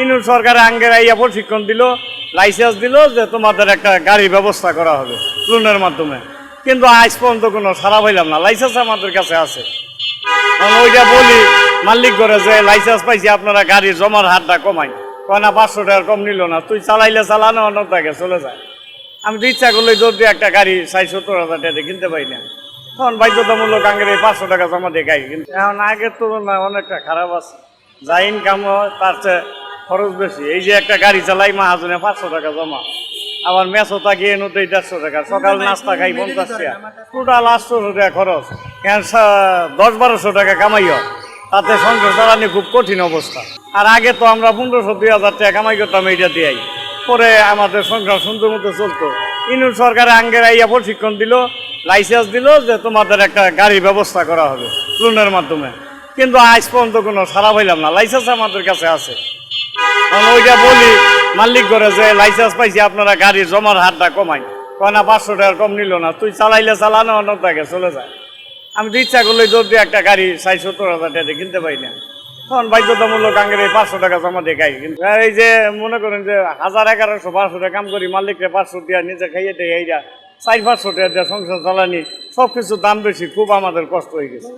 ইনুর সরকার আঙ্গের আইয়া প্রশিক্ষণ দিল, লাইসেন্স দিল যে তোমাদের একটা গাড়ির ব্যবস্থা করা হবে লোনের মাধ্যমে। কিন্তু আজ পর্যন্ত কোনো সারা পাইলাম না। লাইসেন্স আমাদের কাছে আছে, ওইটা বলি মালিক করে যে লাইসেন্স পাইছি, আপনারা গাড়ির জমার হারটা কমাই। কয় না 500 টাকার কম নিল না, তুই চালাইলে চালানো অন্য টাকা চলে যায়। আমি তো ইচ্ছা করলে জোর দিয়ে একটা গাড়ি 60-70 হাজার টাকা কিনতে পারি না, তখন বাধ্যতামূলক আঙ্গের এই 500 টাকা জমা দিয়ে গাড়ি কিন্তু এখন আগের তুলনায় অনেকটা খারাপ আছে। যা ইনকাম হয় তার চেয়ে খরচ বেশি। এই যে একটা গাড়ি চালাই মাহাজনে 500 টাকা জমা, আবার মেসো থাকি এনুতেই 150 টাকা, সকাল নাস্তা খাই 50 টাকা, টোটাল 800 টাকা খরচ। এখন 10-1200 টাকা কামাই হয়, তাতে সংসার চালানি খুব কঠিন অবস্থা। আর আগে তো আমরা 1500-2000 টাকা কামাই করতাম এইটা দিয়েই, পরে আমাদের সংসার সুন্দর মতো চলতো। ইনুর সরকার আঙ্গের আইয়া প্রশিক্ষণ দিল, লাইসেন্স দিল যে তোমাদের একটা গাড়ির ব্যবস্থা করা হবে লোনের মাধ্যমে। কিন্তু আজ পর্যন্ত কোনো সারা পাইলাম না। লাইসেন্স আমাদের কাছে আছে, ওইটা বলি মালিক করে যে লাইসেন্স পাইছি, আপনারা গাড়ির জমার হারটা কমাই। কয় না 500 টাকার কম নিল না, তুই চালাইলে চালানো অন্য টাকা চলে যায়। আমি তো ইচ্ছা করলে জোর দিয়ে একটা গাড়ি 60-70 হাজার টাকা কিনতে পারি না, তখন বাধ্যতামূলক আঙ্গের এই 500 টাকা জমা দিয়ে গাড়ি। কিন্তু এই যে মনে করেন যে 1000-1100-1200 টাকা কাম করি, মালিককে 500 দিয়া নিজে খাইয়ে দেয়, এইটা 400-500 টাকা দিয়ে সংসার চালানি, সব কিছুর দাম বেশি, খুব আমাদের কষ্ট হয়ে গেছে।